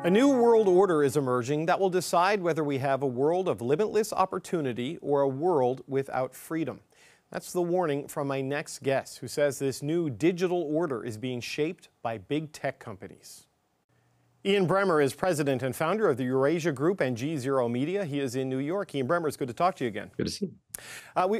A new world order is emerging that will decide whether we have a world of limitless opportunity or a world without freedom. That's the warning from my next guest, who says this new digital order is being shaped by big tech companies. Ian Bremmer is president and founder of the Eurasia Group and G0 Media. He is in New York. Ian Bremmer, it's good to talk to you again. Good to see you.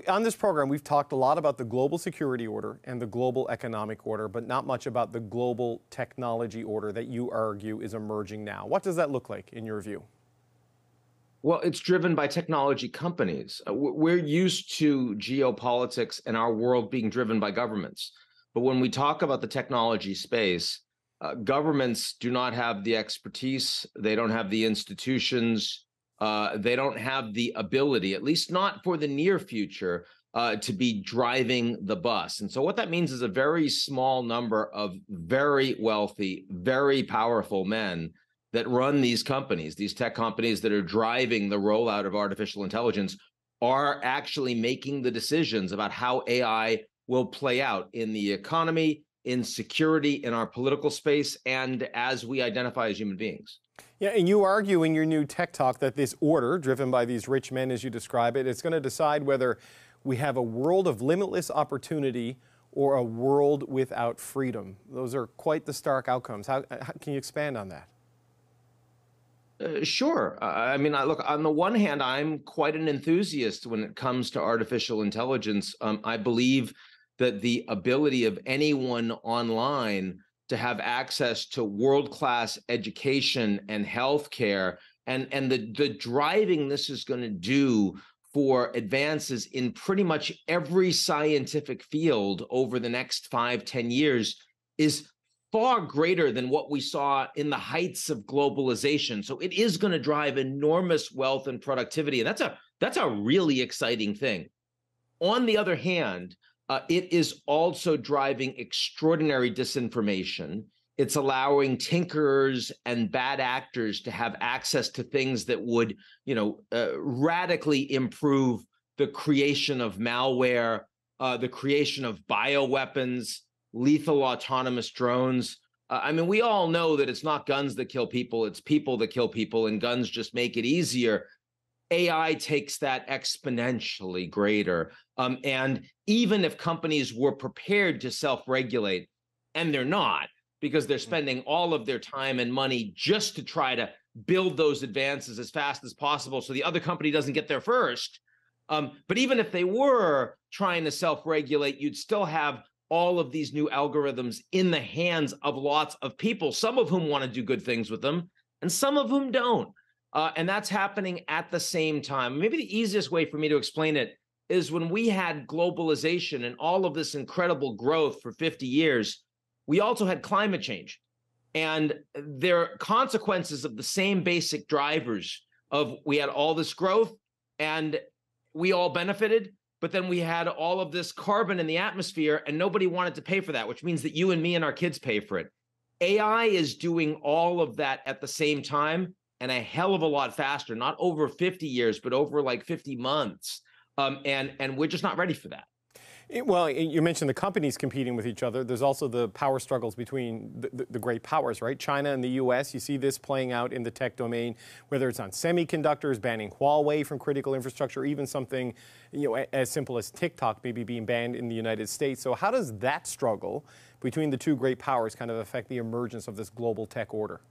On this program, we've talked a lot about the global security order and the global economic order, but not much about the global technology order that you argue is emerging now. What does that look like in your view? Well, it's driven by technology companies. We're used to geopolitics and our world being driven by governments. But when we talk about the technology space, governments do not have the expertise. They don't have the institutions. They don't have the ability, at least not for the near future, to be driving the bus. And so what that means is a very small number of very wealthy, very powerful men that run these companies, these tech companies that are driving the rollout of artificial intelligence, are actually making the decisions about how AI will play out in the economy, in security, in our political space, and as we identify as human beings. Yeah, and you argue in your new tech talk that this order, driven by these rich men as you describe it, it's going to decide whether we have a world of limitless opportunity or a world without freedom. Those are quite the stark outcomes. How can you expand on that? Sure. I mean, look, on the one hand, I'm quite an enthusiast when it comes to artificial intelligence. I believe that the ability of anyone online to have access to world-class education and healthcare and the driving this is going to do for advances in pretty much every scientific field over the next 5-10 years is far greater than what we saw in the heights of globalization. So it is going to drive enormous wealth and productivity. And that's a really exciting thing. On the other hand, it is also driving extraordinary disinformation. It's allowing tinkerers and bad actors to have access to things that would, radically improve the creation of malware, the creation of bioweapons, lethal autonomous drones. I mean, we all know that it's not guns that kill people, it's people that kill people, and guns just make it easier. AI takes that exponentially greater. And even if companies were prepared to self-regulate, and they're not, because they're spending all of their time and money just to try to build those advances as fast as possible so the other company doesn't get there first. But even if they were trying to self-regulate, you'd still have all of these new algorithms in the hands of lots of people, some of whom want to do good things with them, and some of whom don't. And that's happening at the same time. Maybe the easiest way for me to explain it is when we had globalization and all of this incredible growth for 50 years, we also had climate change. And there are consequences of the same basic drivers of we had all this growth and we all benefited, but then we had all of this carbon in the atmosphere and nobody wanted to pay for that, which means that you and me and our kids pay for it. AI is doing all of that at the same time and a hell of a lot faster, not over 50 years, but over like 50 months. And we're just not ready for that. Well, you mentioned the companies competing with each other. There's also the power struggles between the great powers, right? China and the U.S., you see this playing out in the tech domain, whether it's on semiconductors, banning Huawei from critical infrastructure, even something as simple as TikTok maybe being banned in the United States. So how does that struggle between the two great powers kind of affect the emergence of this global tech order?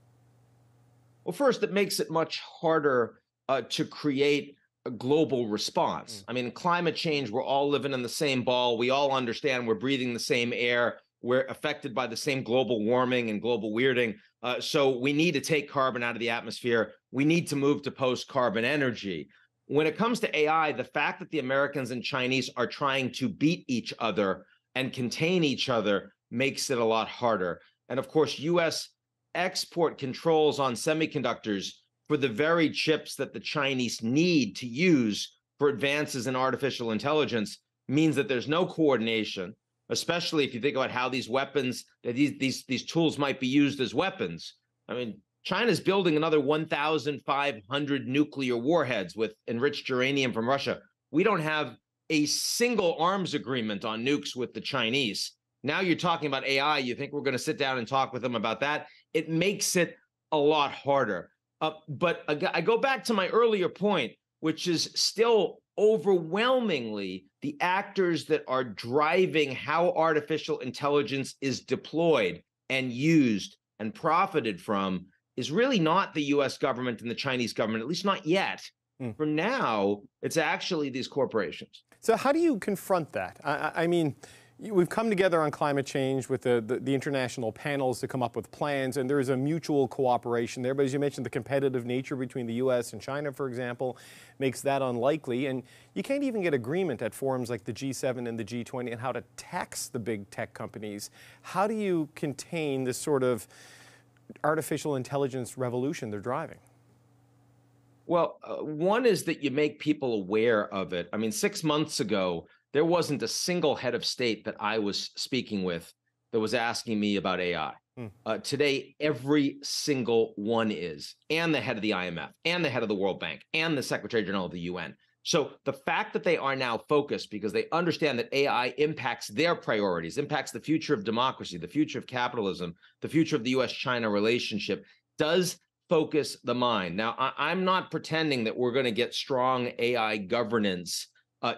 Well, first, it makes it much harder to create a global response. I mean, climate change, we're all living in the same ball. We all understand we're breathing the same air. We're affected by the same global warming and global weirding. So we need to take carbon out of the atmosphere. We need to move to post-carbon energy. When it comes to AI, the fact that the Americans and Chinese are trying to beat each other and contain each other makes it a lot harder. And of course, U.S. export controls on semiconductors for the very chips that the Chinese need to use for advances in artificial intelligence means that there's no coordination, especially if you think about how these weapons, that these tools might be used as weapons. I mean, China's building another 1,500 nuclear warheads with enriched uranium from Russia. We don't have a single arms agreement on nukes with the Chinese. Now you're talking about AI. You think we're going to sit down and talk with them about that? It makes it a lot harder. But I go back to my earlier point, which is still overwhelmingly the actors that are driving how artificial intelligence is deployed and used and profited from is really not the US government and the Chinese government, at least not yet. For now, it's actually these corporations. So how do you confront that? I mean, we've come together on climate change with the international panels to come up with plans, and there is a mutual cooperation there. But as you mentioned, the competitive nature between the U.S. and China, for example, makes that unlikely. And you can't even get agreement at forums like the G7 and the G20 on how to tax the big tech companies. How do you contain this sort of artificial intelligence revolution they're driving? Well, one is that you make people aware of it. I mean, 6 months ago, there wasn't a single head of state that I was speaking with that was asking me about AI. Today, every single one is, and the head of the IMF, and the head of the World Bank, and the Secretary General of the UN. So the fact that they are now focused because they understand that AI impacts their priorities, impacts the future of democracy, the future of capitalism, the future of the US-China relationship, does focus the mind. Now, I'm not pretending that we're going to get strong AI governance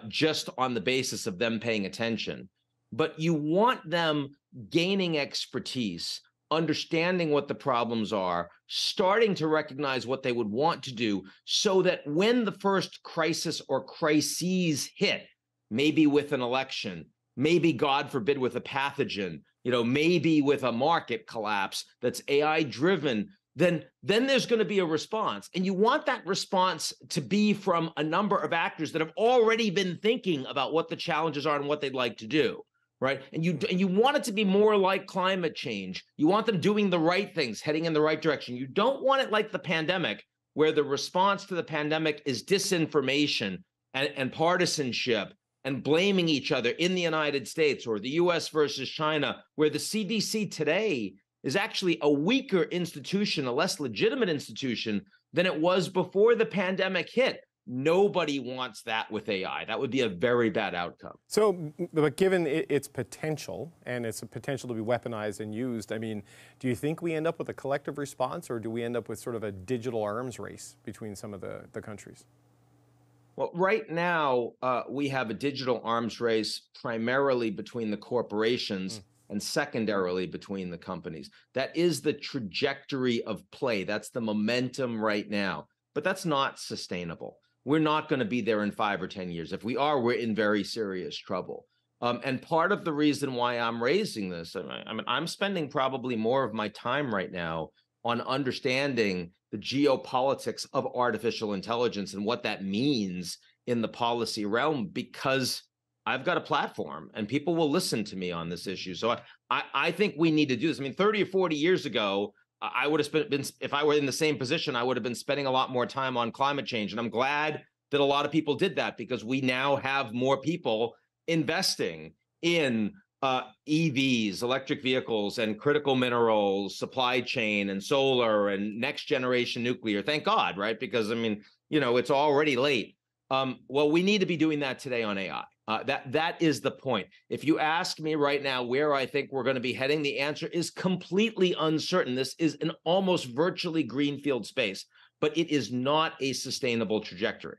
just on the basis of them paying attention, but you want them gaining expertise, understanding what the problems are, starting to recognize what they would want to do so that when the first crisis or crises hit, maybe with an election, maybe, God forbid, with a pathogen, maybe with a market collapse that's AI driven, then there's going to be a response. And you want that response to be from a number of actors that have already been thinking about what the challenges are and what they'd like to do, right? And you want it to be more like climate change. You want them doing the right things, heading in the right direction. You don't want it like the pandemic, where the response to the pandemic is disinformation and partisanship and blaming each other in the United States, or the US versus China, where the CDC today is actually a weaker institution, a less legitimate institution than it was before the pandemic hit. Nobody wants that with AI. That would be a very bad outcome. So, but given its potential and its potential to be weaponized and used, I mean, do you think we end up with a collective response, or do we end up with sort of a digital arms race between some of the countries? Well, right now, we have a digital arms race primarily between the corporations and secondarily between the companies. That is the trajectory of play. That's the momentum right now. But that's not sustainable. We're not going to be there in 5 or 10 years. If we are, we're in very serious trouble. And part of the reason why I'm raising this, I mean, I'm spending probably more of my time right now on understanding the geopolitics of artificial intelligence and what that means in the policy realm, because I've got a platform and people will listen to me on this issue. So I think we need to do this. I mean, 30 or 40 years ago, I would have been, if I were in the same position, I would have been spending a lot more time on climate change. And I'm glad that a lot of people did that, because we now have more people investing in EVs, electric vehicles, and critical minerals, supply chain, and solar, and next generation nuclear. Thank God, right? Because, I mean, it's already late. Well, we need to be doing that today on AI. That is the point. If you ask me right now where I think we're going to be heading, the answer is completely uncertain. This is an almost virtually greenfield space, but it is not a sustainable trajectory.